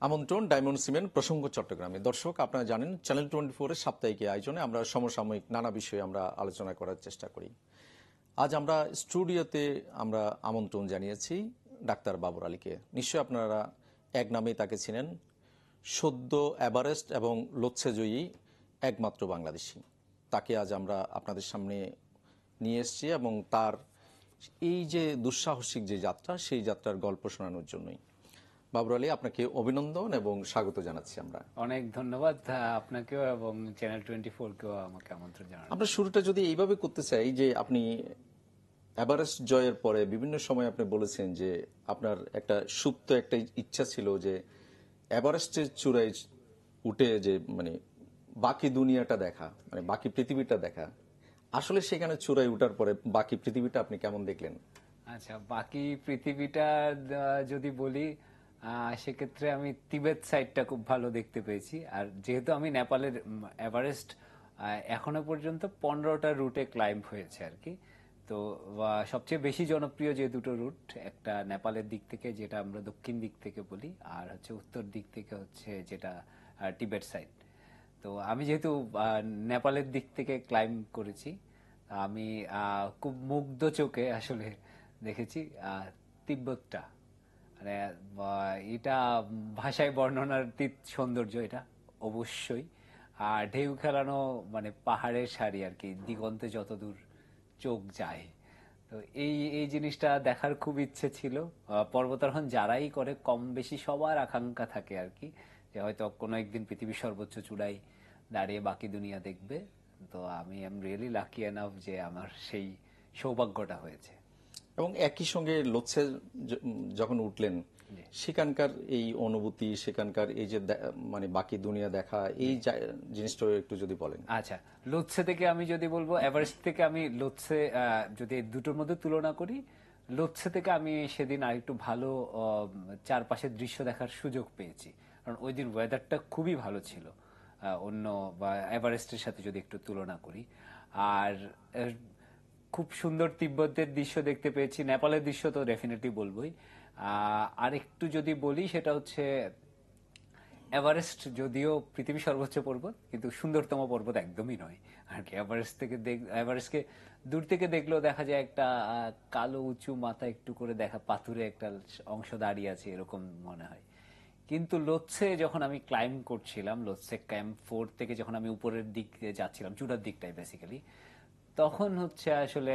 আমন্ত্রণ diamond cement প্রসঙ্গ চট্টগ্রামে। দর্শক, আপনারা জানেন চ্যানেল 24 এর সাপ্তাহিক এই আয়োজনে আমরা সমসাময়িক নানা বিষয়ে আমরা আলোচনা করার চেষ্টা করি। আজ আমরা স্টুডিওতে আমন্ত্রণ জানিয়েছি ডাক্তার বাবর আলীকে। নিশ্চয়ই আপনারা এক নামেই তাকে চিনেন, সদ্য এভারেস্ট এবং লোৎসেজয়ী একমাত্র বাংলাদেশী। তাকে আজ আমরা আপনাদের সামনে নিয়ে এসেছি এবং তার এই যে দুঃসাহসিক যে যাত্রা, সেই যাত্রার গল্প শোনানোর জন্যই। বাবর আলী, আপনাকে অভিনন্দন এবং স্বাগত জানাচ্ছি। অনেক ধন্যবাদ আপনাকেও এবং চ্যানেল 24-কেও আমাকে আমন্ত্রণ জানানোর আমরা শুরুটা যদি এইভাবে করতে চাই যে আপনি এভারেস্ট জয়ের পরে বিভিন্ন সময় আপনি বলেছেন যে আপনার একটা সুপ্ত একটা ইচ্ছা ছিল যে এভারেস্টের চূড়ায় উঠে যে বাকি দুনিয়াটা দেখা, বাকি পৃথিবীটা দেখা। আসলে সেখানে চূড়ায় উঠার পরে বাকি পৃথিবীটা আপনি কেমন দেখলেন? আচ্ছা, বাকি পৃথিবীটা যদি বলি, সেক্ষেত্রে আমি তিবেত সাইডটা খুব ভালো দেখতে পেয়েছি। আর যেহেতু আমি নেপালের এভারেস্ট এখনো পর্যন্ত 15টা রুটে ক্লাইম্ব হয়েছে আর কি। তো সবচেয়ে বেশি জনপ্রিয় যে দুটো রুট, একটা নেপালের দিক থেকে যেটা আমরা দক্ষিণ দিক থেকে বলি, আর হচ্ছে উত্তর দিক থেকে হচ্ছে যেটা টিবেট সাইড। তো আমি যেহেতু নেপালের দিক থেকে ক্লাইম্ব করেছি, আমি খুব মুগ্ধ চোখে আসলে দেখেছি তিব্বতটা। মানে এটা ভাষায় বর্ণনার সৌন্দর্য এটা অবশ্যই। আর ঢেউ খেলানো পাহাড়ের সারি আর কি, দিগন্তে যতদূর চোখ যায়। তো এই এই জিনিসটা দেখার খুব ইচ্ছে ছিল। পর্বতারোহণ যারাই করে কম বেশি সবার আকাঙ্ক্ষা থাকে আর কি, যে হয়তো কোনো একদিন পৃথিবীর সর্বোচ্চ চূড়ায় দাঁড়িয়ে বাকি দুনিয়া দেখবে। তো আমি এম রিয়েলি লাকি এনাফ যে আমার সেই সৌভাগ্যটা হয়েছে। এবং একই সঙ্গে লোৎসে যখন উঠলেন, সেখানকার এই অনুভূতি, সেখানকার এই যে বাকি দুনিয়া দেখা, এই জিনিসটা একটু যদি বলেন। আচ্ছা, লোৎসে থেকে আমি যদি বলবো, এভারেস্ট থেকে আমি লোৎসে যদি দুটোর মধ্যে তুলনা করি, লোৎসে থেকে আমি সেদিন আরেকটু ভালো চারপাশের দৃশ্য দেখার সুযোগ পেয়েছি। কারণ ওই দিন ওয়েদারটা খুবই ভালো ছিল অন্য বা এভারেস্টের সাথে যদি একটু তুলনা করি। আর খুব সুন্দর তিব্বতের দৃশ্য দেখতে পেয়েছি। নেপালের দৃশ্য তো ডেফিনেটলি বলবোই। আর একটু যদি বলি, সেটা হচ্ছে এভারেস্ট যদিও পৃথিবীর সর্বোচ্চ পর্বত, কিন্তু সুন্দরতম পর্বত একদমই নয় আর কি। এভারেস্টকে দূর থেকে দেখলেও দেখা যায় একটা কালো উঁচু মাথা একটু করে দেখা পাথুরে একটা অংশ দাঁড়িয়ে আছে, এরকম মনে হয়। কিন্তু লোৎসে যখন আমি ক্লাইম্ব করছিলাম, লোৎসে ক্যাম্প 4 থেকে যখন আমি উপরের দিক যাচ্ছিলাম, চূড়ার দিকটাই বেসিক্যালি, তখন হচ্ছে আসলে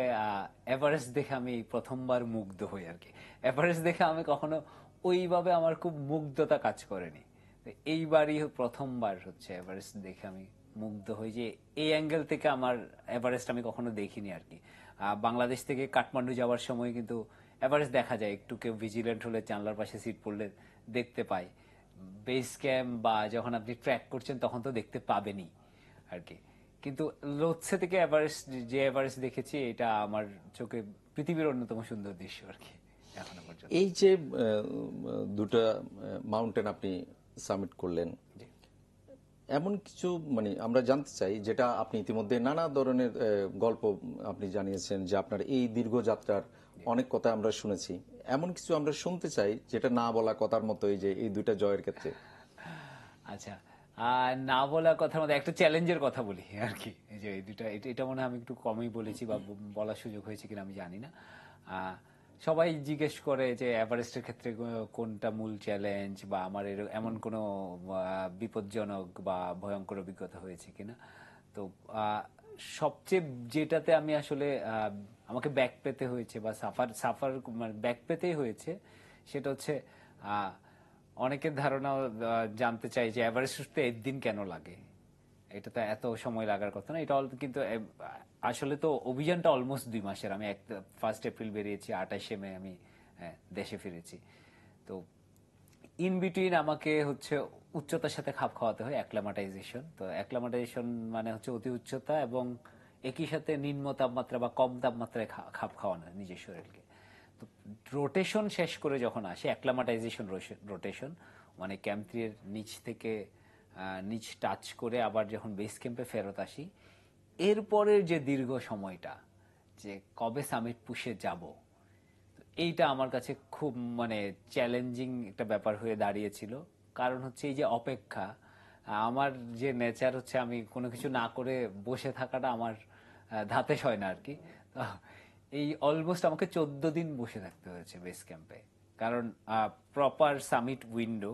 এভারেস্ট দেখে আমি প্রথমবার মুগ্ধ হই আর কি। এভারেস্ট দেখে আমি কখনো ওইভাবে আমার খুব মুগ্ধতা কাজ করেনি। এইবারই প্রথমবার হচ্ছে এভারেস্ট দেখে আমি মুগ্ধ হই, যে এই অ্যাঙ্গেল থেকে আমার এভারেস্ট আমি কখনো দেখিনি আর কি। বাংলাদেশ থেকে কাঠমান্ডু যাওয়ার সময় কিন্তু এভারেস্ট দেখা যায়, একটু কেউ ভিজিলেন্ট হলে জানলার পাশে সিট পড়লে দেখতে পায়। বেস ক্যাম্প বা যখন আপনি ট্র্যাক করছেন তখন তো দেখতে পাবেনই আর কি। কিন্তু লোৎসে থেকে এভারেস্ট দেখেছি, এটা আমার চোখে পৃথিবীর অন্যতম সুন্দর দৃশ্য আর কি এখনো পর্যন্ত। এই যে দুটা মাউন্টেন আপনি সামিট করলেন, এমন কিছু আমরা জানতে চাই যেটা আপনি ইতিমধ্যে নানা ধরনের গল্প আপনি জানিয়েছেন যে আপনার এই দীর্ঘ যাত্রার অনেক কথা আমরা শুনেছি। এমন কিছু আমরা শুনতে চাই যেটা না বলা কথার মতো, এই যে এই দুইটা জয়ের ক্ষেত্রে। আচ্ছা, না বলা কথার মধ্যে একটা চ্যালেঞ্জের কথা বলি আর কি। এই যে দুটা, এটা মনে হয় আমি একটু কমই বলেছি বা বলার সুযোগ হয়েছে কিনা আমি জানি না। সবাই জিজ্ঞেস করে যে এভারেস্টের ক্ষেত্রে কোনটা মূল চ্যালেঞ্জ, বা আমার এমন কোনো বিপজ্জনক বা ভয়ঙ্কর অভিজ্ঞতা হয়েছে কিনা। তো সবচেয়ে যেটাতে আমি আসলে আমাকে ব্যাক পেতে হয়েছে বা সাফার ব্যাক পেতেই হয়েছে, সেটা হচ্ছে অনেকের ধারণা জানতে চাই যে এভারেস্ট উঠতে একদিন কেন লাগে। এটা তো এত সময় লাগার কথা না। এটা কিন্তু আসলে তো অভিযানটা অলমোস্ট 2 মাসের। আমি 1 এপ্রিল বেরিয়েছি, 28 মে আমি দেশে ফিরেছি। তো ইন বিটুইন আমাকে হচ্ছে উচ্চতার সাথে খাপ খাওয়াতে হয়, অ্যাক্লামাটাইজেশন। তো অ্যাক্লামাটাইজেশন মানে হচ্ছে অতি উচ্চতা এবং একই সাথে নিম্ন তাপমাত্রা বা কম তাপমাত্রায় খাপ খাওয়ানো নিজের শরীরকে। তো রোটেশন শেষ করে যখন আসে, অ্যাক্লামাটাইজেশন রোটেশন মানে ক্যাম্প 3 এর নিচ থেকে নিচ টাচ করে আবার যখন বেস ক্যাম্পে ফেরত আসি, এরপরের যে দীর্ঘ সময়টা, যে কবে সামিট পুষে যাব, এইটা আমার কাছে খুব চ্যালেঞ্জিং একটা ব্যাপার হয়ে দাঁড়িয়েছিল। কারণ হচ্ছে এই যে অপেক্ষা, আমার যে নেচার হচ্ছে আমি কোনো কিছু না করে বসে থাকাটা আমার ধাতে হয় না আর কি। তো এই অলমোস্ট আমাকে 14 দিন বসে থাকতে হয়েছে বেস ক্যাম্পে, কারণ প্রপার সামিট উইন্ডো,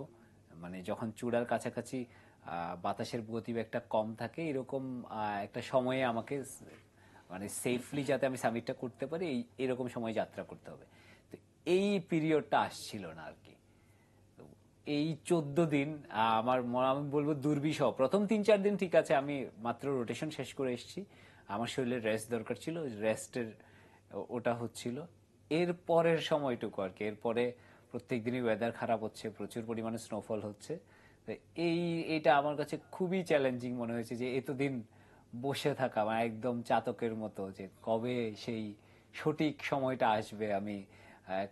মানে যখন চূড়ার কাছাকাছি বাতাসের গতিবেগটা কম থাকে, এরকম একটা সময়ে আমাকে মানে সেফলি যাতে আমি সামিটটা করতে পারি এরকম সময় যাত্রা করতে হবে। তো এই পিরিয়ডটা আসছিল না আর কি। তো এই 14 দিন আমি বলবো দুর্বিষহ। প্রথম 3-4 দিন ঠিক আছে, আমি মাত্র রোটেশন শেষ করে এসেছি, আমার শরীরে রেস্ট দরকার ছিল, রেস্টের ওটা হচ্ছিল। এর পরের সময়টুকু আর কি, এরপরে প্রত্যেক দিনই ওয়েদার খারাপ হচ্ছে, প্রচুর পরিমাণে স্নোফল হচ্ছে। তো এইটা আমার কাছে খুবই চ্যালেঞ্জিং মনে হয়েছে, যে এতদিন বসে থাকা মানে একদম চাতকের মতো, যে কবে সেই সঠিক সময়টা আসবে আমি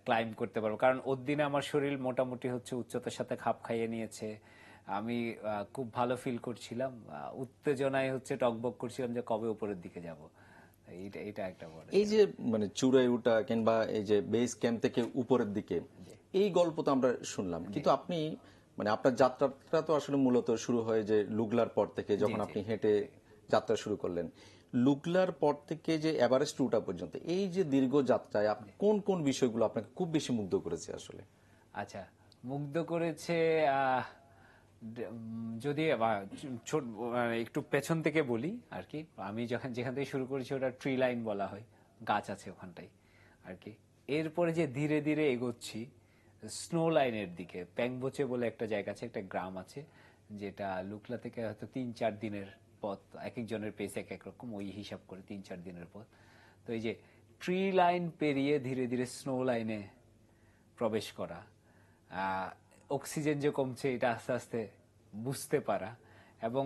ক্লাইম্ব করতে পারবো। কারণ ওর দিনে আমার শরীর মোটামুটি হচ্ছে উচ্চতার সাথে খাপ খাইয়ে নিয়েছে, আমি খুব ভালো ফিল করছিলাম, উত্তেজনায় হচ্ছে টকবক করছিলাম যে কবে উপরের দিকে যাব। এইটা এটা একটা বড় এই যে মানে চূড়ায় ওঠা কিংবা এই যে বেস ক্যাম্প থেকে উপরের দিকে, এই গল্প তো আমরা শুনলাম, কিন্তু আপনি মানে আপনার যাত্রাটা তো আসলে মূলত শুরু হয় যে লুগলার পর থেকে, যখন আপনি হেঁটে যাত্রা শুরু করলেন। লুগলার পর থেকে যে এভারেস্ট উঠা পর্যন্ত এই যে দীর্ঘ যাত্রায় কোন কোন বিষয়গুলো আপনাকে খুব বেশি মুগ্ধ করেছে আসলে? আচ্ছা, মুগ্ধ করেছে যদি একটু পেছন থেকে বলি আর কি, আমি যেখান থেকে শুরু করেছি ওটা ট্রি লাইন বলা হয়, গাছ আছে ওখানটাই আর কি। এরপরে যে ধীরে ধীরে এগোচ্ছি স্নো লাইনের দিকে, প্যাংবোচে বলে একটা জায়গা আছে, একটা গ্রাম আছে, যেটা লুকলা থেকে হয়তো 3-4 দিনের পথ, এক একজনের পেস এক এক রকম, ওই হিসাব করে 3-4 দিনের পথ। তো এই যে ট্রি লাইন পেরিয়ে ধীরে ধীরে স্নো লাইনে প্রবেশ করা, অক্সিজেন যে কমছে এটা আস্তে আস্তে বুঝতে পারা, এবং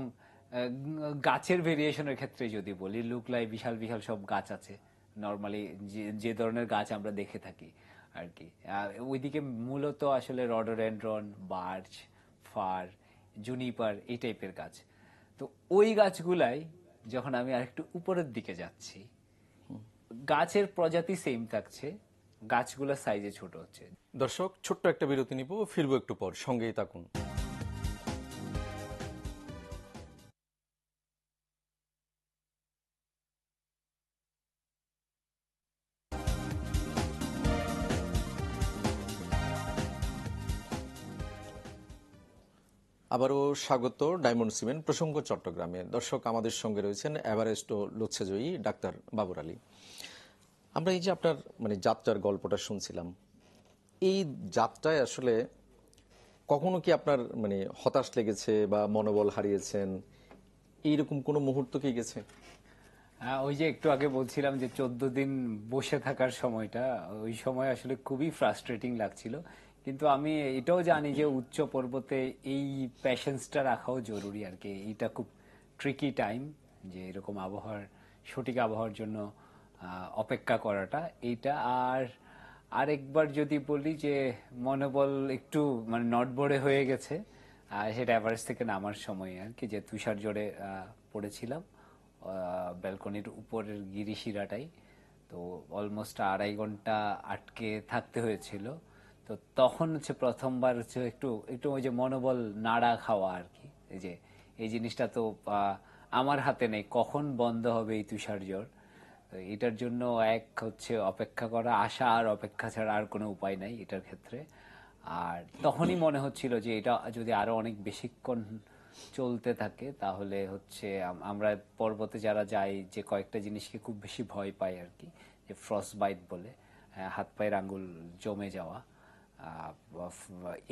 গাছের ভেরিয়েশনের ক্ষেত্রে যদি বলি, লুকলায় বিশাল বিশাল সব গাছ আছে, নর্মালি যে ধরনের গাছ আমরা দেখে থাকি আর কি। ওইদিকে মূলত আসলে রডোডেনড্রন, বার্চ, ফার, জুনিপার এই টাইপের গাছ। তো ওই গাছগুলাই যখন আমি আরেকটু উপরের দিকে যাচ্ছি, গাছের প্রজাতি সেম থাকছে, গাছগুলোর সাইজে ছোট হচ্ছে। দর্শক, ছোট্ট একটা বিরতি নিব, ফিরবো একটু পর, সঙ্গেই থাকুন। আবারও স্বাগত ডায়মন্ড সিমেন্ট প্রসঙ্গ চট্টগ্রামে। দর্শক, আমাদের সঙ্গে রয়েছেন এভারেস্ট ও লোচ্ছেজয়ী ডাক্তার বাবর আলী। আমরা এই যে আপনার মানে যাত্রার গল্পটা শুনছিলাম, এই যাত্রায় আসলে কখনো কি আপনার মানে হতাশ লেগেছে বা মনোবল হারিয়েছেন, এইরকম কোনো মুহূর্ত কি গেছে? ওই যে একটু আগে বলছিলাম যে 14 দিন বসে থাকার সময়টা, ওই সময় আসলে খুবই ফ্রাস্ট্রেটিং লাগছিল। কিন্তু আমি এটাও জানি যে উচ্চ পর্বতে এই প্যাশেন্সটা রাখাও জরুরি আর কি। এটা খুব ট্রিকি টাইম, যে এরকম সঠিক আবহাওয়ার জন্য অপেক্ষা করাটা এইটা। আর আরেকবার যদি বলি যে মনোবল একটু মানে নড়বড়ে হয়ে গেছে, সেটা এভারেস্ট থেকে নামার সময় আর কি, যে তুষার জোরে পড়েছিলাম ব্যালকনির উপরের গিরিশিরাটাই। তো অলমোস্ট 2.5 ঘন্টা আটকে থাকতে হয়েছিল। তো তখন হচ্ছে প্রথমবার হচ্ছে একটু একটু ওই যে মনোবল নাড়া খাওয়া আর কি। এই জিনিসটা তো আমার হাতে নেই, কখন বন্ধ হবে এই তুষার ঝড়। তো এটার জন্য এক হচ্ছে অপেক্ষা করা, আশা আর অপেক্ষা ছাড়া আর কোনো উপায় নাই এটার ক্ষেত্রে। আর তখনই মনে হচ্ছিল যে এটা যদি আরো অনেক বেশিক্ষণ চলতে থাকে তাহলে হচ্ছে আমরা পর্বতে যারা যাই, যে কয়েকটা জিনিসকে খুব বেশি ভয় পাই আর কি, যে ফ্রস্ট বাইট বলে, হাত পায়ের আঙ্গুল জমে যাওয়া,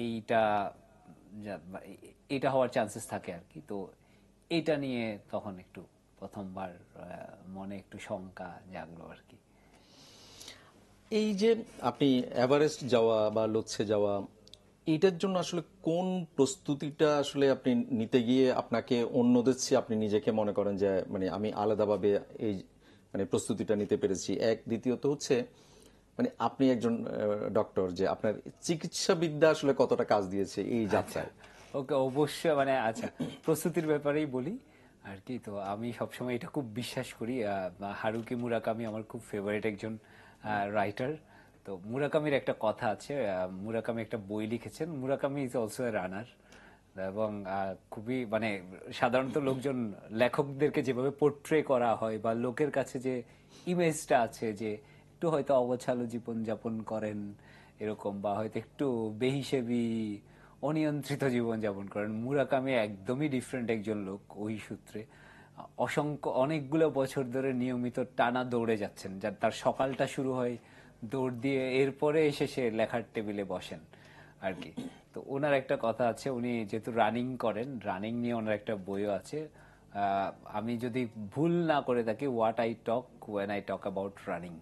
এইটা এটা হওয়ার চান্সেস থাকে আর কি। তো এইটা নিয়ে তখন একটু প্রথমবার মনে একটু শঙ্কা জাগলো আর কি। এই যে আপনি এভারেস্ট যাওয়া বা লোচ্ছে যাওয়া, এটার জন্য আসলে কোন প্রস্তুতিটা আসলে আপনি নিতে গিয়ে আপনাকে অন্যদের চেয়ে আপনি নিজেকে মনে করেন যে মানে আমি আলাদাভাবে এই মানে প্রস্তুতিটা নিতে পেরেছি? এক, দ্বিতীয়ত হচ্ছে মানে আপনি একজন ডক্টর, যে আপনার চিকিৎসাবিদ্যা আসলে কতটা কাজ দিয়েছে এই যাত্রায়? ওকে, অবশ্যই মানে আচ্ছা, প্রস্তুতির ব্যাপারেই বলি আর কি। তো আমি সবসময় এটা খুব বিশ্বাস করি, হারুকি মুরাকামি আমার খুব ফেভারিট একজন রাইটার। তো মুরাকামির একটা কথা আছে, মুরাকামি একটা বই লিখেছেন, মুরাকামি ইজ অলসো এ রানার। এবং খুবই মানে সাধারণত লোকজন লেখকদেরকে যেভাবে পোর্ট্রে করা হয় বা লোকের কাছে যে ইমেজটা আছে যে একটু হয়তো অগোছালো জীবন যাপন করেন এরকম, বা হয়তো একটু বেহিসেবি অনিয়ন্ত্রিত জীবন যাপন করেন, মুরাকামি একদমই ডিফারেন্ট একজন লোক ওই সূত্রে। অসংখ্য অনেকগুলো বছর ধরে নিয়মিত টানা দৌড়ে যাচ্ছেন, যার তার সকালটা শুরু হয় দৌড় দিয়ে, এরপরে এসে সে লেখার টেবিলে বসেন আর কি। তো ওনার একটা কথা আছে, উনি যেহেতু রানিং করেন, রানিং নিয়ে ওনার একটা বইও আছে। আমি যদি ভুল না করে থাকি, what I talk when I talk about running,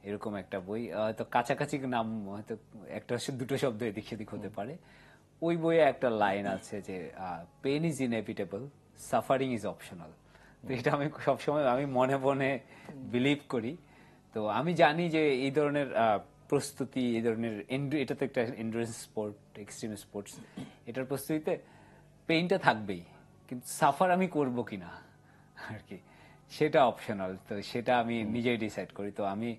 এরকম একটা বই। হয়তো কাছাকাছি নাম, হয়তো একটা দুটো শব্দ এদিক সেদিক হতে পারে। ওই বইয়ে একটা লাইন আছে যে pain is inevitable, suffering is optional. তো এটা আমি সবসময় আমি মনে মনে বিলিভ করি। তো আমি জানি যে এই ধরনের প্রস্তুতি, এই ধরনের এটা তো একটা এন্ডুরেন্স স্পোর্ট, এক্সট্রিম স্পোর্টস, এটার প্রস্তুতিতে পেইনটা থাকবেই, কিন্তু সাফার আমি করব কিনা আর কি, সেটা অপশনাল। তো সেটা আমি নিজেই ডিসাইড করি। তো আমি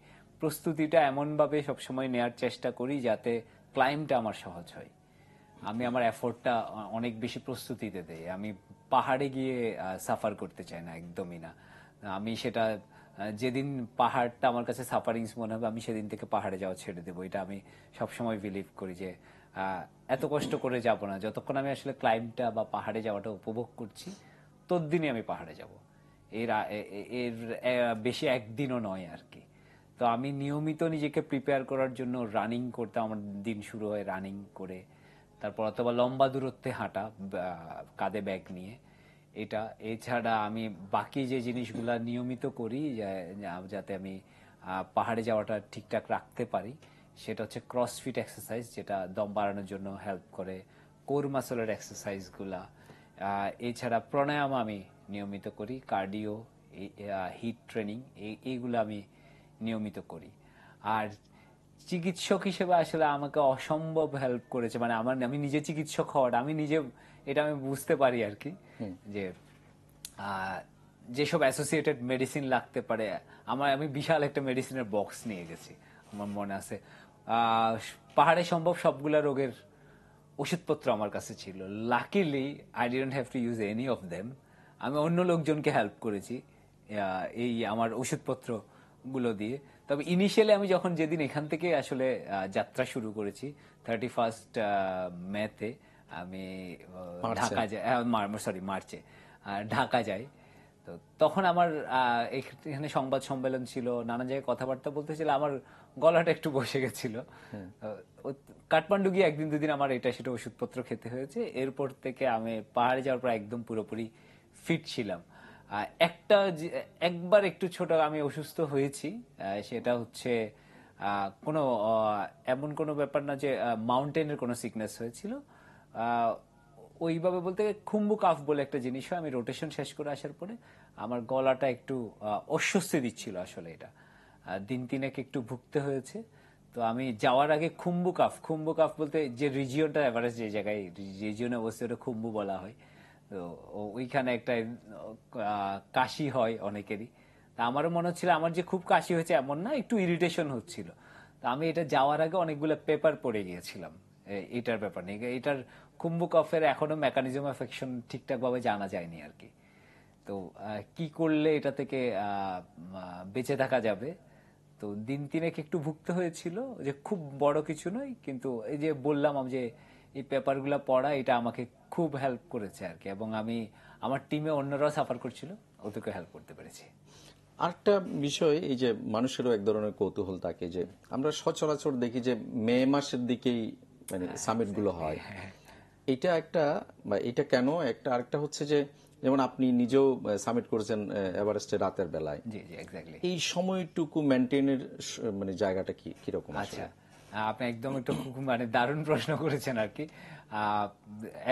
প্রস্তুতিটা এমনভাবে সবসময় নেওয়ার চেষ্টা করি যাতে ক্লাইম্বটা আমার সহজ হয়। আমি আমার এফোর্টটা অনেক বেশি প্রস্তুতিতে দেই। আমি পাহাড়ে গিয়ে সাফার করতে চাই না, একদমই না। আমি সেটা যেদিন পাহাড়টা আমার কাছে সাফারিংস মনে হবে, আমি সেদিন থেকে পাহাড়ে যাওয়া ছেড়ে দেবো। এটা আমি সবসময় বিলিভ করি যে এত কষ্ট করে যাব না, যতক্ষণ আমি আসলে ক্লাইম্বটা বা পাহাড়ে যাওয়াটা উপভোগ করছি, ততদিনই আমি পাহাড়ে যাব। এর এর বেশি একদিনও নয় আর কি। তো আমি নিয়মিত নিজেকে প্রিপেয়ার করার জন্য রানিং করতে, আমার দিন শুরু হয় রানিং করে, তারপর অথবা লম্বা দূরত্বে হাঁটা কাঁধে ব্যাগ নিয়ে। এটা এছাড়া আমি বাকি যে জিনিসগুলা নিয়মিত করি যাতে আমি পাহাড়ে যাওয়াটা ঠিকঠাক রাখতে পারি, সেটা হচ্ছে ক্রসফিট এক্সারসাইজ, যেটা দম বাড়ানোর জন্য হেল্প করে, কোর মাসলের এক্সারসাইজগুলা। এছাড়া প্রাণায়াম আমি নিয়মিত করি, কার্ডিও, হিট ট্রেনিং, এইগুলো আমি নিয়মিত করি। আর চিকিৎসক হিসেবে আসলে আমাকে অসম্ভব হেল্প করেছে, মানে আমি নিজে চিকিৎসক হওয়াটা আমি নিজে, এটা আমি বুঝতে পারি আর কি, যে যেসব অ্যাসোসিয়েটেড মেডিসিন লাগতে পারে, আমি বিশাল একটা মেডিসিনের বক্স নিয়ে গেছি। আমার মনে আছে পাহাড়ে সম্ভব সবগুলা রোগের ওষুধপত্র আমার কাছে ছিল। Luckily I didn't have to use any of them. আমি অন্য লোকজনকে হেল্প করেছি এই আমার ওষুধপত্র গুলো দিয়ে। তবে ইনিশিয়ালি আমি যখন যেদিন এখান থেকে আসলে যাত্রা শুরু করেছি 31 মেতে, আমি ঢাকা যাই, মার্চে ঢাকা যাই। তো তখন আমার এখানে সংবাদ সম্মেলন ছিল, নানা জায়গায় কথাবার্তা বলতেছিল, আমার গলাটা একটু বসে গেছিল। কাঠমান্ডু গিয়ে একদিন দুদিন আমার এটা সেটা ওষুধপত্র খেতে হয়েছে। এরপর থেকে আমি পাহাড়ে যাওয়ার পর একদম পুরোপুরি ফিট ছিলাম। একবার একটু ছোট আমি অসুস্থ হয়েছি, সেটা হচ্ছে কোনো এমন কোনো ব্যাপার না যে মাউন্টেনের কোনো সিকনেস হয়েছিল। ওইভাবে বলতে খুম্বু কাফ বলে একটা জিনিস হয়। আমি রোটেশন শেষ করে আসার পরে আমার গলাটা একটু অস্বস্তি দিচ্ছিল আসলে, এটা দিন তিনেক একটু ভুগতে হয়েছে। তো আমি যাওয়ার আগে খুম্বু কাফ বলতে যে রিজিয়নটা, এভারেস্ট যে জায়গায় রিজিয়নে অবস্থিত, ওটা খুম্বু বলা হয়। তো ওইখানে একটা কাশি হয় অনেকেরই। তা আমারও মনে হচ্ছিল আমার যে খুব কাশি হয়েছে এমন না, একটু ইরিটেশন হচ্ছিল। তা আমি এটা যাওয়ার আগে অনেকগুলো পেপার পড়ে গিয়েছিলাম এটার ব্যাপার নিয়ে। এটার কুম্ভ কফের এখনো মেকানিজম অফ অ্যাকশন ঠিকঠাক ভাবে জানা যায়নি আর কি। তো কি করলে এটা থেকে বেঁচে থাকা যাবে, তো দিন তিনেক একটু ভুগতে হয়েছিল, যে খুব বড় কিছু নয়, কিন্তু এই যে বললাম আমি যে এই পেপারগুলো পড়া, এটা আমাকে খুব হেল্প করেছে আর কি। এবং আমি আমার টিমে অন্যরাও সাফার করছিল, ওদেরকে হেল্প করতে পেরেছি। আরেকটা বিষয়, এই যে মানুষেরও এক ধরনের কৌতূহল থাকে যে আমরা সচরাচর দেখি যে মে মাসের দিকেই মানে সামিট গুলো হয়। এটা একটা বা এটা কেন একটা, আরেকটা হচ্ছে যে যেমন আপনি নিজেও সামিট করেছেন এভারেস্টে রাতের বেলায়, জি জি, এক্স্যাক্টলি। এই সময়টুকু মেনটেনের মানে জায়গাটা কি কিরকম? আচ্ছা, আপনি একদম একটু খুব মানে দারুণ প্রশ্ন করেছেন আর কি।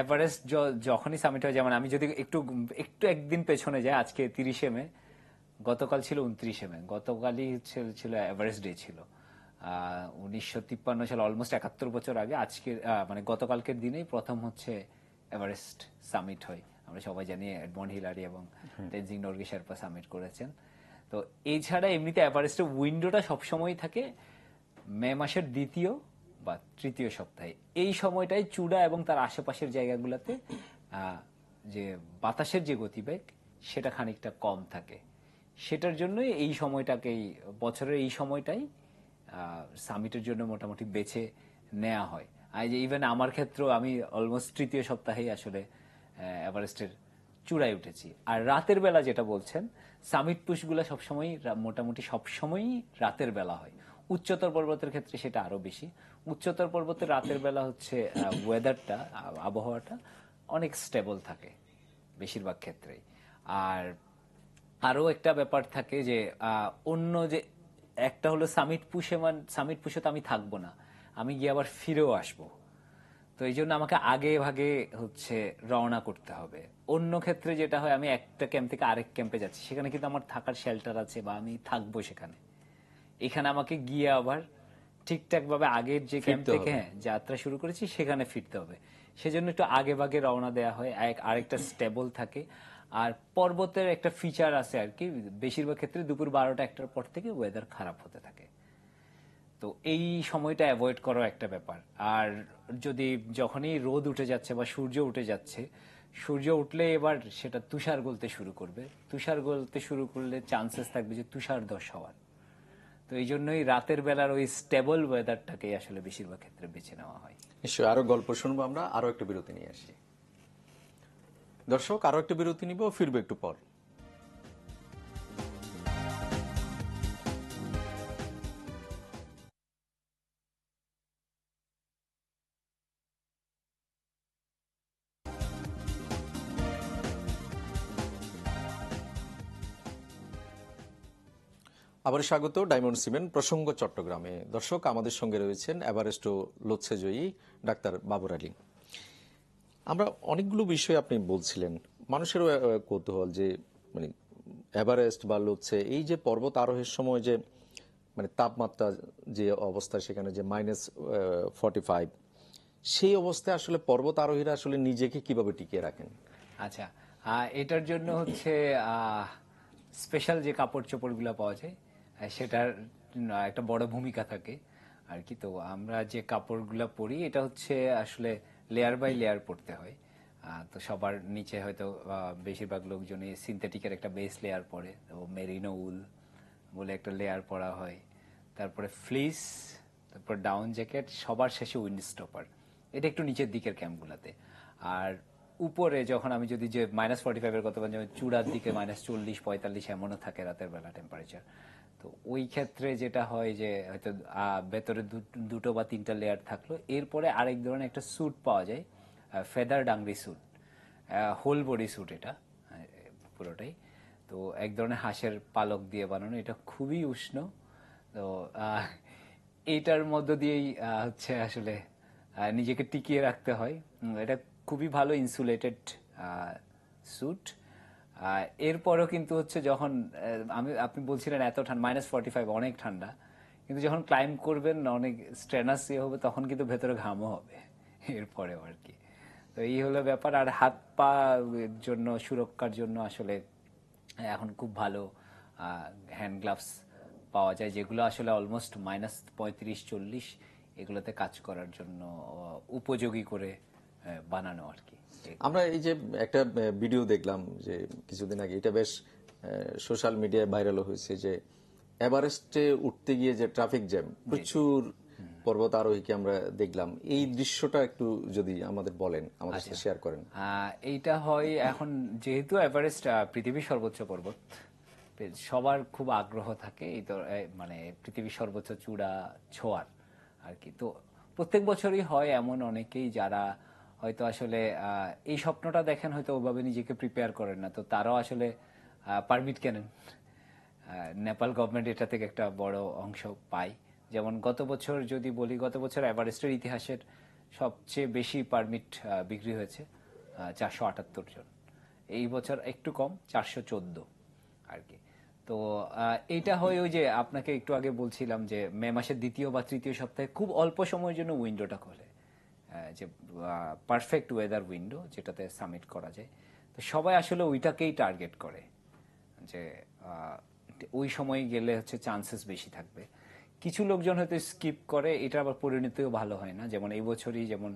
এভারেস্ট যখনই সামিট হয়, যেমন আমি যদি একটু একটু একদিন পেছনে যাই, আজকে 30শে মে, গতকাল ছিল 29শে মে, গতকালই ছিল এভারেস্ট ডে ছিল। 1953 সাল, অলমোস্ট 71 বছর আগে আজকে মানে গতকালকের দিনেই প্রথম হচ্ছে এভারেস্ট সামিট হয়। আমরা সবাই জানি এডমন্ড হিলারি এবং তেনজিং নরগে শেরপা সামিট করেছেন। তো এছাড়া এমনিতে এভারেস্টের উইন্ডোটা সবসময় থাকে মে মাসের দ্বিতীয় বা তৃতীয় সপ্তাহে এই সময়টাই চূড়া এবং তার আশেপাশের জায়গাগুলোতে যে বাতাসের যে গতিবেগ সেটা খানিকটা কম থাকে। সেটার জন্যই এই সময়টাকেই, বছরের এই সময়টাই সামিটের জন্য মোটামুটি বেছে নেওয়া হয়। আর যে ইভেন আমার ক্ষেত্রেও আমি অলমোস্ট তৃতীয় সপ্তাহেই আসলে এভারেস্টের চূড়ায় উঠেছি। আর রাতের বেলা যেটা বলছেন, সামিট পুশগুলো সবসময় মোটামুটি সবসময়ই রাতের বেলা হয়। উচ্চতর পর্বতের ক্ষেত্রে সেটা আরো বেশি। উচ্চতর পর্বতের রাতের বেলা হচ্ছে ওয়েদারটা, আবহাওয়াটা অনেক স্টেবল থাকে বেশিরভাগ ক্ষেত্রেই। আর আরো একটা ব্যাপার থাকে যে অন্য যে একটা হলো সামিট পুষে তো আমি থাকবো না, আমি গিয়ে আবার ফিরেও আসবো। তো এই জন্য আমাকে আগে ভাগে হচ্ছে রওনা করতে হবে। অন্য ক্ষেত্রে যেটা হয়, আমি একটা ক্যাম্প থেকে আরেক ক্যাম্পে যাচ্ছি, সেখানে কিন্তু আমার থাকার শেল্টার আছে বা আমি থাকবো সেখানে। এখানে আমাকে গিয়ে আবার ঠিকঠাক ভাবে আগের যে ক্যাম্প ফিরতে থেকে হবে। যাত্রা শুরু করেছি সেখানে ফিরতে হবে। সেজন্য একটু আগে ভাগে রওনা দেওয়া হয়, আরেকটা স্টেবল থাকে। আর পর্বতের একটা ফিচার আছে আর কি, বেশিরভাগ ক্ষেত্রে দুপুর 12টা-1টার পর থেকে ওয়েদার খারাপ হতে থাকে। তো এই সময়টা অ্যাভয়েড করা একটা ব্যাপার। আর যদি যখনই রোদ উঠে যাচ্ছে বা সূর্য উঠে যাচ্ছে, সূর্য উঠলে এবার সেটা তুষার গলতে শুরু করবে। তুষার গলতে শুরু করলে চান্সেস থাকবে যে তুষারধস হওয়ার। তো এই জন্যই রাতের বেলার ওই স্টেবল ওয়েদারটাকে আসলে বেশিরভাগ ক্ষেত্রে বেছে নেওয়া হয়। নিশ্চয়ই আরো গল্প শুনবো আমরা, আরো একটা বিরতি নিয়ে আসি। দর্শক, আরো একটা বিরতি নিব, ফিরবো একটু পর। আবার স্বাগত ডায়মন্ড সিমেন্ট প্রসঙ্গ চট্টগ্রামে। দর্শক, আমাদের সঙ্গে রয়েছেন এভারেস্ট ও লোৎসে জয়ী ডাক্তার বাবর আলী। আমরা অনেকগুলো বিষয় আপনি বলছিলেন, মানুষেরও কৌতূহল যে মানে এভারেস্ট বা লোৎসে এই যে পর্বত আরোহের সময় যে মানে তাপমাত্রা যে অবস্থা, সেখানে যে -45, সেই অবস্থায় আসলে পর্বত আরোহীরা আসলে নিজেকে কিভাবে টিকিয়ে রাখেন? আচ্ছা, এটার জন্য হচ্ছে স্পেশাল যে কাপড় চোপড়গুলো পাওয়া যায়, সেটার একটা বড় ভূমিকা থাকে আর কি। তো আমরা যে কাপড়গুলো পরি, এটা হচ্ছে আসলে লেয়ার বাই লেয়ার পরতে হয়। তো সবার নিচে হয়তো বেশিরভাগ লোকজনই সিনথেটিকের একটা বেস লেয়ার পরে, তো মেরিনো উল বলে একটা লেয়ার পরা হয়। তারপরে ফ্লিস, তারপর ডাউন জ্যাকেট, সবার শেষে উইন্ড স্টপার। এটা একটু নিচের দিকের ক্যাম্পগুলোতে। আর উপরে যখন আমি যদি যে -45-এর কথা বলছি, যেমন চূড়ার দিকে -40-45 এমনও থাকে রাতের বেলা টেম্পারেচার। তো ওই ক্ষেত্রে যেটা হয় যে হয়তো ভেতরে দুটো বা তিনটা লেয়ার থাকলো, এরপরে আরেক ধরনের একটা স্যুট পাওয়া যায়, feather dungaree suit, whole body suit এটা পুরোটাই। তো এক ধরনের হাঁসের পালক দিয়ে বানানো, এটা খুবই উষ্ণ। তো এইটার মধ্য দিয়েই হচ্ছে আসলে নিজেকে টিকিয়ে রাখতে হয়। এটা খুবই ভালো ইনসুলেটেড স্যুট। এরপরও কিন্তু হচ্ছে যখন আপনি বলছিলেন এত ঠান্ডা, -45 অনেক ঠান্ডা, কিন্তু যখন ক্লাইম্ব করবেন অনেক স্ট্রেনাস হবে, তখন কিন্তু ভেতরে ঘামও হবে এরপরেও আর কি। তো এই হলো ব্যাপার। আর হাত পা এর জন্য, সুরক্ষার জন্য আসলে এখন খুব ভালো হ্যান্ড গ্লাভস পাওয়া যায়, যেগুলো আসলে অলমোস্ট -35-40 এগুলোতে কাজ করার জন্য উপযোগী করে বানানো আর কি। আমরা এই যে একটা ভিডিও দেখলাম যে কিছুদিন আগে, এটা বেশ সোশ্যাল মিডিয়ায় ভাইরাল হয়েছে, যে এভারেস্টে উঠতে গিয়ে যে ট্রাফিক জ্যাম, প্রচুর পর্বত আরোহীকে আমরা দেখলাম। এই দৃশ্যটা একটু যদি আমাদের বলেন, আমাদের সাথে শেয়ার করেন। এইটা হয় এখন, যেহেতু এভারেস্ট পৃথিবীর সর্বোচ্চ পর্বত, সবার খুব আগ্রহ থাকে এই তো মানে পৃথিবীর সর্বোচ্চ চূড়া ছোঁয়ার আর কি। তো প্রত্যেক বছরই হয় এমন অনেকেই যারা হয়তো আসলে এই স্বপ্নটা দেখেন, হয়তো ওভাবে নিজেকে প্রিপেয়ার করেন না, তো তারাও আসলে পারমিট কেনেন। নেপাল গভর্নমেন্ট এটা থেকে একটা বড় অংশ পায়। যেমন গত বছর যদি বলি, গত বছর এভারেস্টের ইতিহাসের সবচেয়ে বেশি পারমিট বিক্রি হয়েছে, 478 জন। এই বছর একটু কম, 414 আর কি। তো এইটা হয় ওই যে আপনাকে একটু আগে বলছিলাম যে মে মাসের দ্বিতীয় বা তৃতীয় সপ্তাহে খুব অল্প সময়ের জন্য উইন্ডোটা খোলে, যে পারফেক্ট ওয়েদার উইন্ডো, যেটাতে সামিট করা যায়। তো সবাই আসলে ওইটাকেই টার্গেট করে যে ওই সময় গেলে হচ্ছে চান্সেস বেশি থাকবে। কিছু লোকজন হয়তো স্কিপ করে, এটা আবার পরিণতিও ভালো হয় না। যেমন এই বছরই যেমন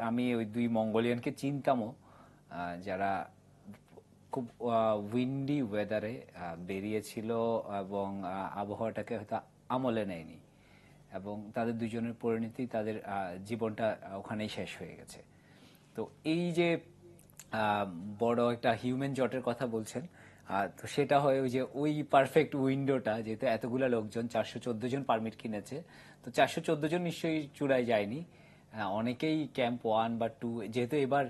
আমি ওই 2 মঙ্গোলিয়ানকে চিনতামও, যারা খুব উইন্ডি ওয়েদারে বেরিয়েছিল এবং আবহাওয়াটাকে হয়তো আমলে নেয়নি, এবং তাদের দুজনের পরিণতি, তাদের জীবনটা ওখানেই শেষ হয়ে গেছে। তো এই যে আহ, বড় একটা হিউম্যান জটের কথা বলছেন, তো সেটা হয় ওই যে ওই পারফেক্ট উইন্ডোটা, যেহেতু এতগুলা লোকজন, 414 জন পারমিট কিনেছে, তো 414 জন নিশ্চয়ই চূড়ায় যায়নি। অনেকেই ক্যাম্প 1 বা 2, যেহেতু এবার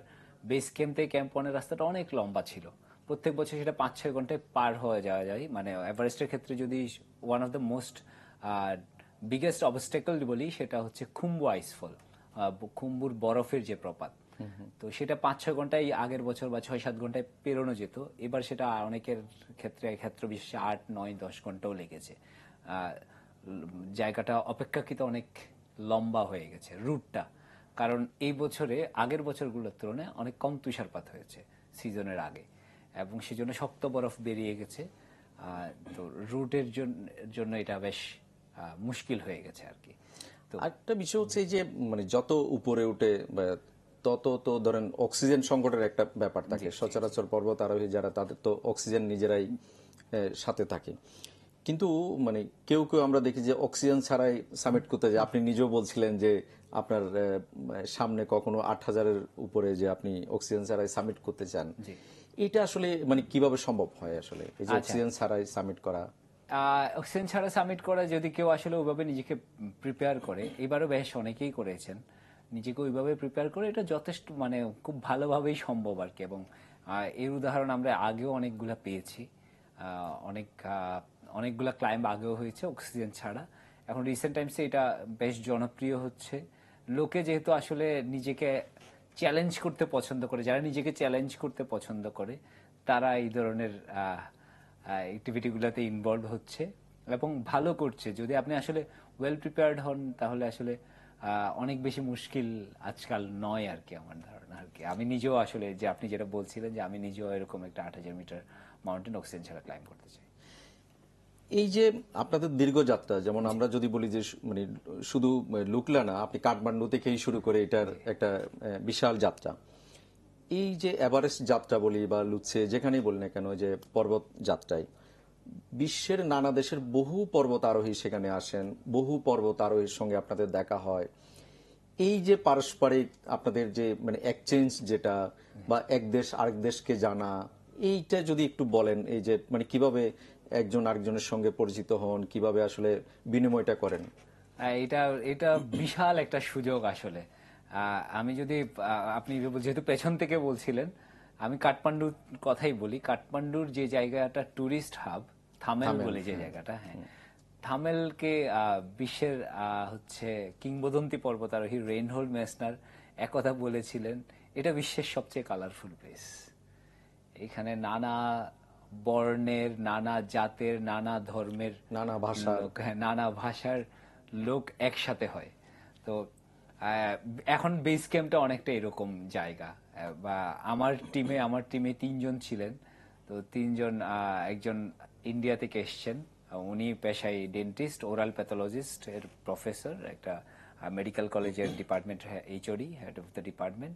বেস ক্যাম্প থেকে ক্যাম্প 1 এর রাস্তাটা অনেক লম্বা ছিল, প্রত্যেক বছর সেটা 5-6 ঘন্টায় পার হয়ে যাওয়া যায়। মানে এভারেস্টের ক্ষেত্রে যদি one of the most biggest obstacle বলি, সেটা হচ্ছে খুম্বু আইসফল, খুম্বুর বরফের যে প্রপাত। তো সেটা 5-6 ঘন্টায় আগের বছর বা 6-7 ঘন্টায় পেরোনো যেত, এবার সেটা অনেকের ক্ষেত্র বিশেষে 8-9-10 ঘন্টাও লেগেছে। জায়গাটা অপেক্ষাকৃত অনেক লম্বা হয়ে গেছে রুটটা, কারণ এই বছরে আগের বছরগুলোর তুলনায় অনেক কম তুষারপাত হয়েছে সিজনের আগে, এবং সেজন্য শক্ত বরফ বেরিয়ে গেছে। তো রুটের জন্য এটা বেশ মুশকিল হয়ে গেছে আর কি। তো আরেকটা বিষয় হচ্ছে এই যে মানে যত উপরে উঠে তত তো ধরেন অক্সিজেন সংকটের একটা ব্যাপার থাকে। সচরাচর পর্বত আরোহী যারা, তাদের তো অক্সিজেন নিজেরাই সাথে থাকে, কিন্তু মানে কেউ কেউ আমরা দেখি যে অক্সিজেন ছাড়াই সামিট করতে যায়। আপনি নিজেও বলছিলেন যে আপনার সামনে কখনো 8,000-এর উপরে যে আপনি অক্সিজেন ছাড়াই সামিট করতে চান, জি। এটা আসলে মানে কিভাবে সম্ভব হয় আসলে এই যে আচ্ছা, অক্সিজেন ছাড়াই সামিট করা? অক্সিজেন ছাড়া সামিট করা যদি কেউ আসলে ওইভাবে নিজেকে প্রিপেয়ার করে, এবারও বেশ অনেকেই করেছেন, নিজেকে ওইভাবে প্রিপেয়ার করে, এটা যথেষ্ট মানে খুব ভালোভাবেই সম্ভব আর কি। এবং এর উদাহরণ আমরা আগেও অনেকগুলা পেয়েছি। অনেকগুলা ক্লাইম্ব আগেও হয়েছে অক্সিজেন ছাড়া। এখন রিসেন্ট টাইমসে এটা বেশ জনপ্রিয় হচ্ছে। লোকে যেহেতু আসলে নিজেকে চ্যালেঞ্জ করতে পছন্দ করে, যারা নিজেকে চ্যালেঞ্জ করতে পছন্দ করে, তারা এই ধরনের অ্যাক্টিভিটিগুলোতে ইনভলভ হচ্ছে এবং ভালো করছে। যদি আপনি আসলে ওয়েল প্রিপেয়ার্ড হন, তাহলে আসলে অনেক বেশি মুশকিল আজকাল নয় আর কি, আমার ধারণা আর কি। আমি নিজেও আসলে, যে আপনি যেটা বলছিলেন, যে আমি নিজেও এরকম একটা 8,000 মিটার মাউন্টেন অক্সিজেন ছাড়া ক্লাইম্ব করতে চাই। এই যে আপনাদের দীর্ঘ যাত্রা, যেমন আমরা যদি বলি যে মানে শুধু লুকলা না, আপনি কাঠমান্ডু থেকেই শুরু করে এটার একটা বিশাল যাত্রা। এই যে এভারেস্ট যাত্রা বলি বা লুৎসে, যেখানেই বলি না কেন, যে পর্বত যাত্রায় বিশ্বের নানা দেশের বহু পর্বত আরোহী সেখানে আসেন, বহু পর্বত আরোহীর সঙ্গে আপনাদের দেখা হয়। এই যে পারস্পরিক আপনাদের যে মানে এক্সচেঞ্জ যেটা, বা এক দেশ আরেক দেশকে জানা, এইটা যদি একটু বলেন, এই যে মানে কিভাবে একজন আরেকজনের সঙ্গে পরিচিত হন, কিভাবে আসলে বিনিময়টা করেন? এটা এটা বিশাল একটা সুযোগ আসলে। আমি যদি আপনি যেহেতু পেছন থেকে বলছিলেন, আমি কাঠমান্ডুর কথাই বলি। কাঠমান্ডুর যে জায়গাটা টুরিস্ট হাব, থামেল বলে যে জায়গাটা, হ্যাঁ, থামেলকে বিশ্বের হচ্ছে কিংবদন্তি পর্বতারোহী রেইনহোল্ড মেসনার একথা বলেছিলেন, এটা বিশ্বের সবচেয়ে কালারফুল প্লেস। এখানে নানা বর্ণের, নানা জাতের, নানা ধর্মের নানা ভাষা। লোক, হ্যাঁ, নানা ভাষার লোক একসাথে হয়। তো এখন বেস ক্যাম্পটা অনেকটা এরকম জায়গা। বা আমার টিমে 3 জন ছিলেন। তো 3 জন, একজন ইন্ডিয়া থেকে এসছেন, উনি পেশায় ডেন্টিস্ট, ওরাল প্যাথোলজিস্ট এর প্রফেসর, একটা মেডিকেল কলেজের department HOD, head of the department.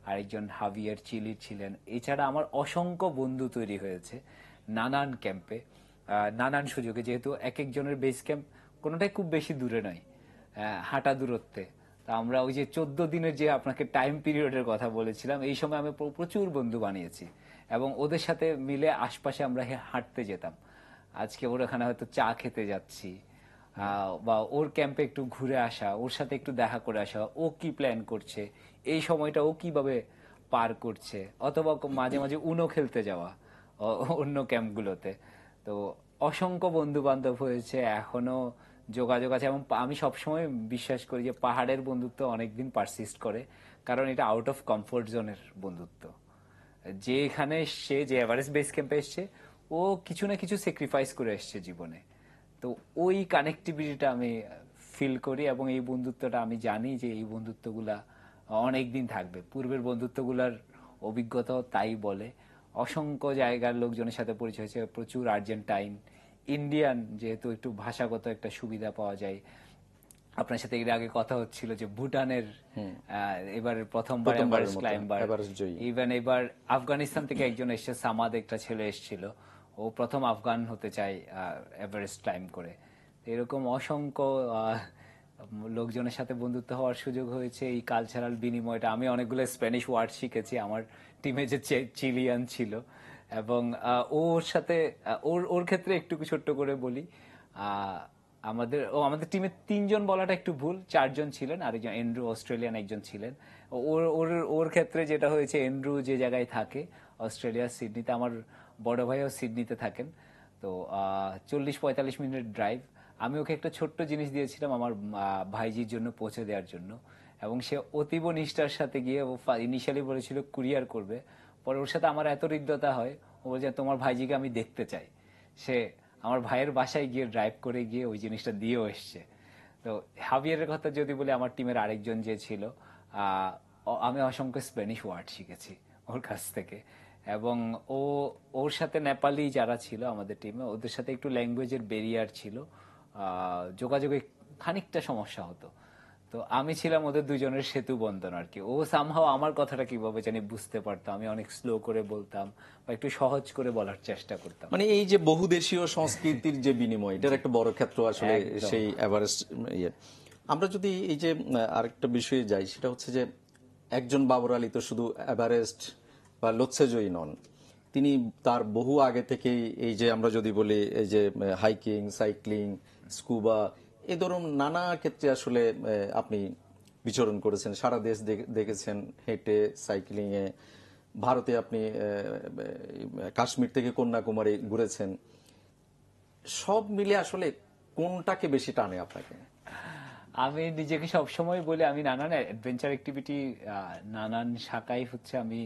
আরেকজন হাভিয়ার চিলি ছিলেন। এছাড়া আমার অসংখ্য বন্ধু তৈরি হয়েছে নানান ক্যাম্পে, নানান সুযোগে, যেহেতু এক একজনের বেস ক্যাম্প কোনোটাই খুব বেশি দূরে নয়, হাঁটা দূরত্বে। তা আমরা ওই যে 14 দিনের যে আপনাকে টাইম পিরিয়ডের কথা বলেছিলাম, এই সময় আমি প্রচুর বন্ধু বানিয়েছি, এবং ওদের সাথে মিলে আশপাশে আমরা হাঁটতে যেতাম। আজকে ওর এখানে হয়তো চা খেতে যাচ্ছি, বা ওর ক্যাম্পে একটু ঘুরে আসা, ওর সাথে একটু দেখা করে আসা, ও কি প্ল্যান করছে, এই সময়টা ও কিভাবে পার করছে, অথবা মাঝে মাঝে উনো খেলতে যাওয়া অন্য ক্যাম্পগুলোতে। তো অসংখ্য বন্ধু বান্ধব হয়েছে, এখনো যোগাযোগ আছে। এবং আমি সবসময় বিশ্বাস করি যে পাহাড়ের বন্ধুত্ব অনেকদিন পারসিস্ট করে, কারণ এটা আউট অফ কমফোর্ট জোনের বন্ধুত্ব। যে এখানে এসছে, যে এভারেস্ট বেস ক্যাম্পে এসছে, ও কিছু না কিছু স্যাক্রিফাইস করে এসছে জীবনে। তো ওই কানেক্টিভিটিটা আমি ফিল করি, এবং এই বন্ধুত্বটা আমি জানি যে এই বন্ধুত্বগুলা অনেক দিন থাকবে। পূর্বের বন্ধুত্বগুলার অভিজ্ঞতাও তাই বলে। অসংখ্য জায়গার লোকজনের সাথে পরিচয় হয়েছে, প্রচুর আর্জেন্টাইন, ইন্ডিয়ান, যেহেতু একটু ভাষাগত একটা সুবিধা পাওয়া যায়। আপনার সাথে এর আগে কথা হচ্ছিল যে ভুটানের এবার প্রথমবার প্রথমবারের এভারেস্ট মতো ক্লাইম্বার, এভারেস্ট জয়ী। ইভেন এবার আফগানিস্তান থেকে একজন এসছে, সামাদ একটা ছেলে এসেছিল, ও প্রথম আফগান হতে চায় এভারেস্ট ক্লাইম্ব করে। তো এরকম অসংখ্য লোকজনের সাথে বন্ধুত্ব হওয়ার সুযোগ হয়েছে। এই কালচারাল বিনিময়টা, আমি অনেকগুলো স্প্যানিশ ওয়ার্ড শিখেছি। আমার টিমে যে চিলিয়ান ছিল, এবং ওর সাথে ওর ওর ক্ষেত্রে একটু ছোট্ট করে বলি, আমাদের টিমে 3জন বলাটা একটু ভুল, 4জন ছিলেন, আরেকজন এন্ড্রু অস্ট্রেলিয়ান একজন ছিলেন। ওর ওর ওর ক্ষেত্রে যেটা হয়েছে, এন্ড্রু যে জায়গায় থাকে অস্ট্রেলিয়ার সিডনিতে, আমার বড় ভাইও সিডনিতে থাকেন, তো 40-45 মিনিট ড্রাইভ। আমি ওকে একটা ছোট্ট জিনিস দিয়েছিলাম আমার ভাইজির জন্য পৌঁছে দেওয়ার জন্য, এবং সে অতীব নিষ্ঠার সাথে গিয়ে, ও ইনিশিয়ালি বলেছিল কুরিয়ার করবে, পরে ওর সাথে আমার এত হৃদ্যতা হয়, ও বলছে তোমার ভাইজিকে আমি দেখতে চাই। সে আমার ভাইয়ের বাসায় গিয়ে ড্রাইভ করে গিয়ে ওই জিনিসটা দিয়েও এসছে। তো হাবিয়ারের কথা যদি বলি, আমার টিমের আরেকজন যে ছিল, আমি অসংখ্য স্প্যানিশ ওয়ার্ড শিখেছি ওর কাছ থেকে, এবং ও ওর সাথে নেপালি যারা ছিল আমাদের টিমে, ওদের সাথে একটু ল্যাঙ্গুয়েজের ব্যারিয়ার ছিল, যোগাযোগে খানিকটা সমস্যা হতো। তো আমি ছিলাম ওদের দুজনের সেতু বন্ধন আর কি। ও সামহাও আমার কথাটা কিভাবে জানি বুঝতে পারতো, আমি অনেক স্লো করে বলতাম বা একটু সহজ করে বলার চেষ্টা করতাম। মানে এই যে বহুদেশীয় সংস্কৃতির যে বিনিময়, এটার একটা বড় ক্ষেত্র আসলে একদম। সেই এভারেস্ট ইয়ে। আমরা যদি এই যে আরেকটা বিষয়ে যাই, সেটা হচ্ছে যে একজন বাবর আলী তো শুধু এভারেস্ট বা লোৎসে জয়ী নন, তিনি তার বহু আগে থেকেই এই যে আমরা যদি বলি এই যে হাইকিং, সাইক্লিং, স্কুবা, এ ধরুন নানা ক্ষেত্রে আসলে আপনি বিচরণ করেছেন, সারা দেশ দেখেছেন হেঁটে, সাইক্লিং এ। ভারতে আপনি কাশ্মীর থেকে কন্যাকুমারী ঘুরেছেন। সব মিলে আসলে কোনটাকে বেশি টানে আপনাকে? আমি নিজেকে সবসময় বলি, আমি নানান অ্যাডভেঞ্চার অ্যাক্টিভিটি, নানান শাখায় হচ্ছে আমি,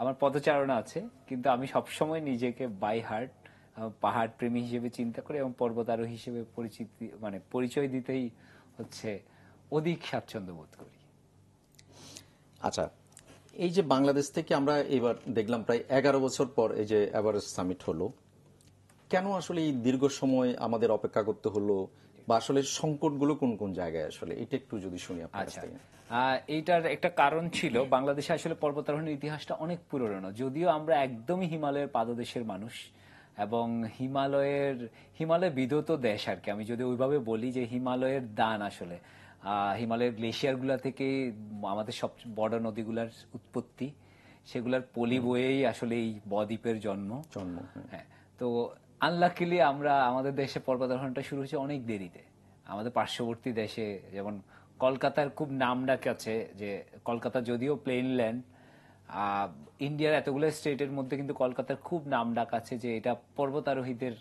আমার পদচারণা আছে, কিন্তু আমি সবসময় নিজেকে বাই হার্ট পাহাড় প্রেমী হিসেবে চিন্তা করি, এবং পর্বতারোহী হিসেবে পরিচিতি মানে পরিচয় দিতেই হচ্ছে অধিক স্বাচ্ছন্দ্য বোধ করি। আচ্ছা, এই যে বাংলাদেশ থেকে আমরা এবার দেখলাম প্রায় 11 বছর পর এই যে এভারেস্ট সামিট হলো, কেন আসলে এই দীর্ঘ সময় আমাদের অপেক্ষা করতে হলো, বা আসলে সংকটগুলো কোন কোন জায়গায়, আসলে এটা একটু যদি শুনি আপনার কাছ আচ্ছা, থেকে। এইটার একটা কারণ ছিল, বাংলাদেশে আসলে পর্বতারোহণের ইতিহাসটা অনেক পুরনো, যদিও আমরা একদমই হিমালয়ের পাদদেশের মানুষ, এবং হিমালয় বিধৌত দেশ আর কি। আমি যদি ওইভাবে বলি যে হিমালয়ের দান আসলে, হিমালয়ের গ্লেশিয়ারগুলা থেকে আমাদের সবচেয়ে বড় নদীগুলার উৎপত্তি, সেগুলার পলি বয়েই আসলে এই বদ্বীপের জন্ম। হ্যাঁ, তো আনলাকিলি আমাদের দেশে পর্বতারোহণটা শুরু হয়েছে অনেক দেরিতে। আমাদের পার্শ্ববর্তী দেশে যেমন কলকাতার খুব নামডাক আছে, যে কলকাতা যদিও প্লেনল্যান্ড, ইন্ডিয়ার এতগুলো স্টেটের মধ্যে কিন্তু কলকাতার খুব নামডাক আছে যে এটা পর্বতারোহীদের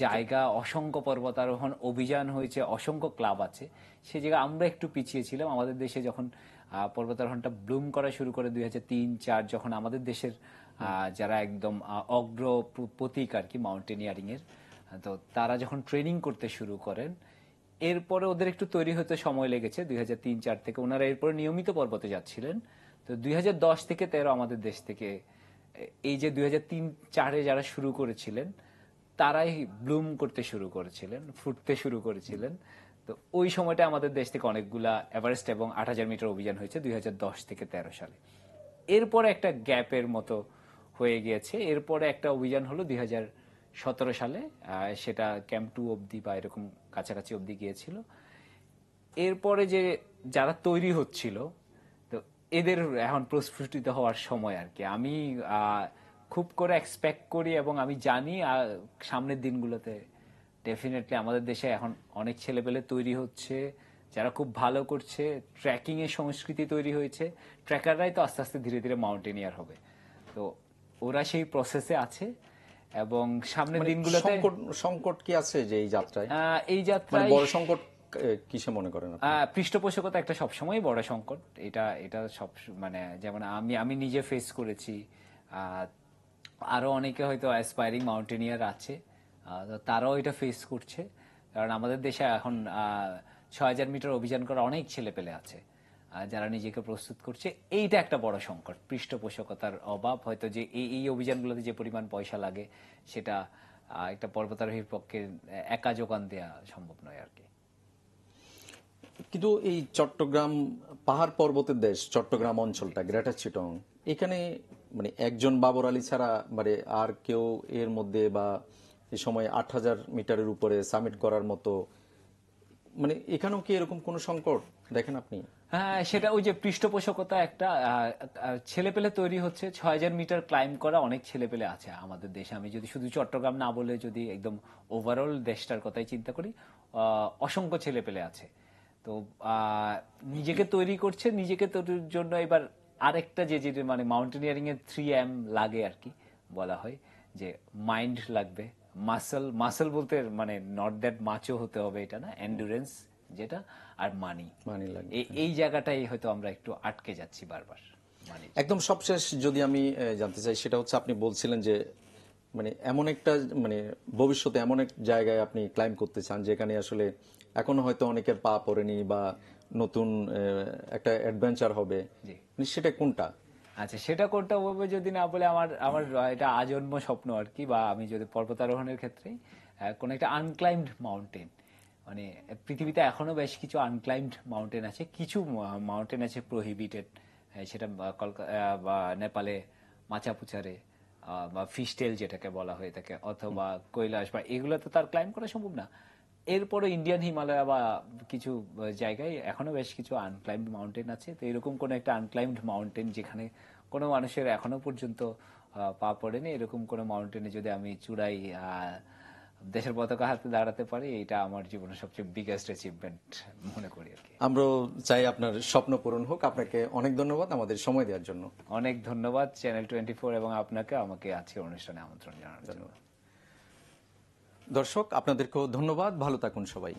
জায়গা। অসংখ্য পর্বতারোহণ অভিযান হয়েছে, অসংখ্য ক্লাব আছে। সে জায়গায় আমরা একটু পিছিয়ে ছিলাম। আমাদের দেশে যখন পর্বতারোহণটা ব্লুম করা শুরু করে 2003-4, যখন আমাদের দেশের যারা একদম অগ্র প্রতীক আর কি মাউন্টেনিয়ারিং এর, তো তারা যখন ট্রেনিং করতে শুরু করেন, এরপরে ওদের একটু তৈরি হতে সময় লেগেছে 2003-4 থেকে। ওনারা এরপরে নিয়মিত পর্বতে যাচ্ছিলেন। তো 2010 থেকে 13 আমাদের দেশ থেকে, এই যে 2003-4-এ যারা শুরু করেছিলেন, তারাই ব্লুম করতে শুরু করেছিলেন, ফুটতে শুরু করেছিলেন। তো ওই সময়টা আমাদের দেশ থেকে অনেকগুলা এভারেস্ট এবং 8000 মিটার অভিযান হয়েছে 2010 থেকে 13 সালে। এরপরে একটা গ্যাপের মতো হয়ে গিয়েছে। এরপরে একটা অভিযান হলো 2017 সালে, সেটা ক্যাম্প 2 অবধি বা এরকম কাছাকাছি অবধি গিয়েছিল। এরপরে যে যারা তৈরি হচ্ছিল, তো এদের এখন প্রস্ফুটিত হওয়ার সময় আর কি। আমি খুব করে এক্সপেক্ট করি, এবং আমি জানি সামনের দিনগুলোতে ডেফিনেটলি আমাদের দেশে এখন অনেক ছেলেপেলে তৈরি হচ্ছে যারা খুব ভালো করছে। ট্রেকিং এর সংস্কৃতি তৈরি হয়েছে, ট্রেকাররাই তো আস্তে আস্তে ধীরে ধীরে মাউন্টেনিয়ার হবে। তো ওরা সেই প্রসেসে আছে, এবং সামনের দিনগুলোতে সংকট সংকট কি আছে যে এই যাত্রায়, এই মানে যাত্রায় বড় সংকট কিসে মনে করেন আপনি? পৃষ্ঠপোষকতা একটা সবসময় বড় সংকট। এটা এটা সব মানে যেমন আমি আমি নিজে ফেস করেছি, আহ, আরো অনেকে হয়তো অ্যাসপায়ারিং মাউন্টেনিয়ার আছে, তো তারাও এটা ফেস করছে। কারণ আমাদের দেশে এখন 6000 মিটার অভিযান করা অনেক ছেলে পেলে আছে। যারা নিজেকে প্রস্তুত করছে, এইটা একটা বড় সংকট। পৃষ্ঠপোষকতার অভাব, হয়তো যে এই অভিযানগুলোতে যে পরিমাণ পয়সা লাগে সেটা একটা পর্বতারোহীর পক্ষে একা যোগান দেওয়া সম্ভব নয় আর কি। কিন্তু এই চট্টগ্রাম পাহাড় পর্বতের দেশ, চট্টগ্রাম অঞ্চলটা, গ্রেটার চিটং, এখানে মানে একজন বাবর আলী ছাড়া মানে আর কেউ এর মধ্যে বা এই সময় 8,000 মিটারের উপরে সামিট করার মতো, মানে এখানেও কি এরকম কোনো সংকট দেখেন আপনি? হ্যাঁ, সেটা ওই যে পৃষ্ঠপোষকতা একটা ছেলেপেলে তৈরি হচ্ছে। 6,000 মিটার ক্লাইম্ব করা অনেক ছেলেপেলে আছে আমাদের দেশে। আমি যদি শুধু চট্টগ্রাম না বলে যদি একদম ওভারঅল দেশটার কথাই চিন্তা করি, অসংখ্য ছেলেপেলে আছে। তো নিজেকে তৈরি করছে, নিজেকে তৈরির জন্য এবার আরেকটা যে মানে মাউন্টেনিয়ারিং এর 3M লাগে আর কি বলা হয়, যে মাইন্ড লাগবে, মাসল বলতে মানে নট দ্যাট মাচও হতে হবে এটা না, এন্ডুরেন্স যেটা, আর মানি। মানি লাগে। এই জায়গাটাই হয়তো আমরা একটু আটকে যাচ্ছি বারবার। মানি একদম সবশেষ যদি আমি জানতে চাই, সেটা হচ্ছে আপনি বলছিলেন যে মানে এমন একটা মানে ভবিষ্যতে এমন এক জায়গায় আপনি ক্লাইম্ব করতে চান যেখানে আসলে এখনো হয়তো অনেকের পা পড়েনি বা নতুন একটা অ্যাডভেঞ্চার হবে, জি। মানে সেটা কোনটা? আচ্ছা, সেটা করতে হবে যদি না বলে আমার আমার এটা আজন্ম স্বপ্ন আর কি, বা আমি যদি পর্বতারোহণের ক্ষেত্রে কোন একটা আনক্লাইমড মাউন্টেন, মানে পৃথিবীতে এখনো বেশ কিছু আনক্লাইমড মাউন্টেন আছে, কিছু মাউন্টেন আছে প্রহিবিটেড, সেটা বা নেপালে মাচাপুচারে বা ফিশটেল যেটাকে বলা হয়ে থাকে, অথবা কৈলাস, বা এগুলো তো তার ক্লাইম্ব করা সম্ভব না। এরপরে ইন্ডিয়ান হিমালয় বা কিছু জায়গায় এখনো বেশ কিছু আনক্লাইমড মাউন্টেন আছে। তো এরকম কোন একটা আনক্লাইমড মাউন্টেন যেখানে কোনো মানুষের এখনো পর্যন্ত পা পড়েনি, এরকম কোনো মাউন্টেনে যদি আমি চূড়াই দেশের পতাকা হাতে দাঁড়াতে পারি, এটা আমার জীবনের সবচেয়ে বিগেস্ট অ্যাচিভমেন্ট মনে করি আর কি। আমরাও চাই আপনার স্বপ্ন পূরণ হোক। আপনাকে অনেক ধন্যবাদ আমাদের সময় দেওয়ার জন্য। অনেক ধন্যবাদ চ্যানেল 24 এবং আপনাকে আমাকে আজকের অনুষ্ঠানে আমন্ত্রণ জানানোর জন্য। দর্শক আপনাদেরকেও ধন্যবাদ, ভালো থাকুন সবাই।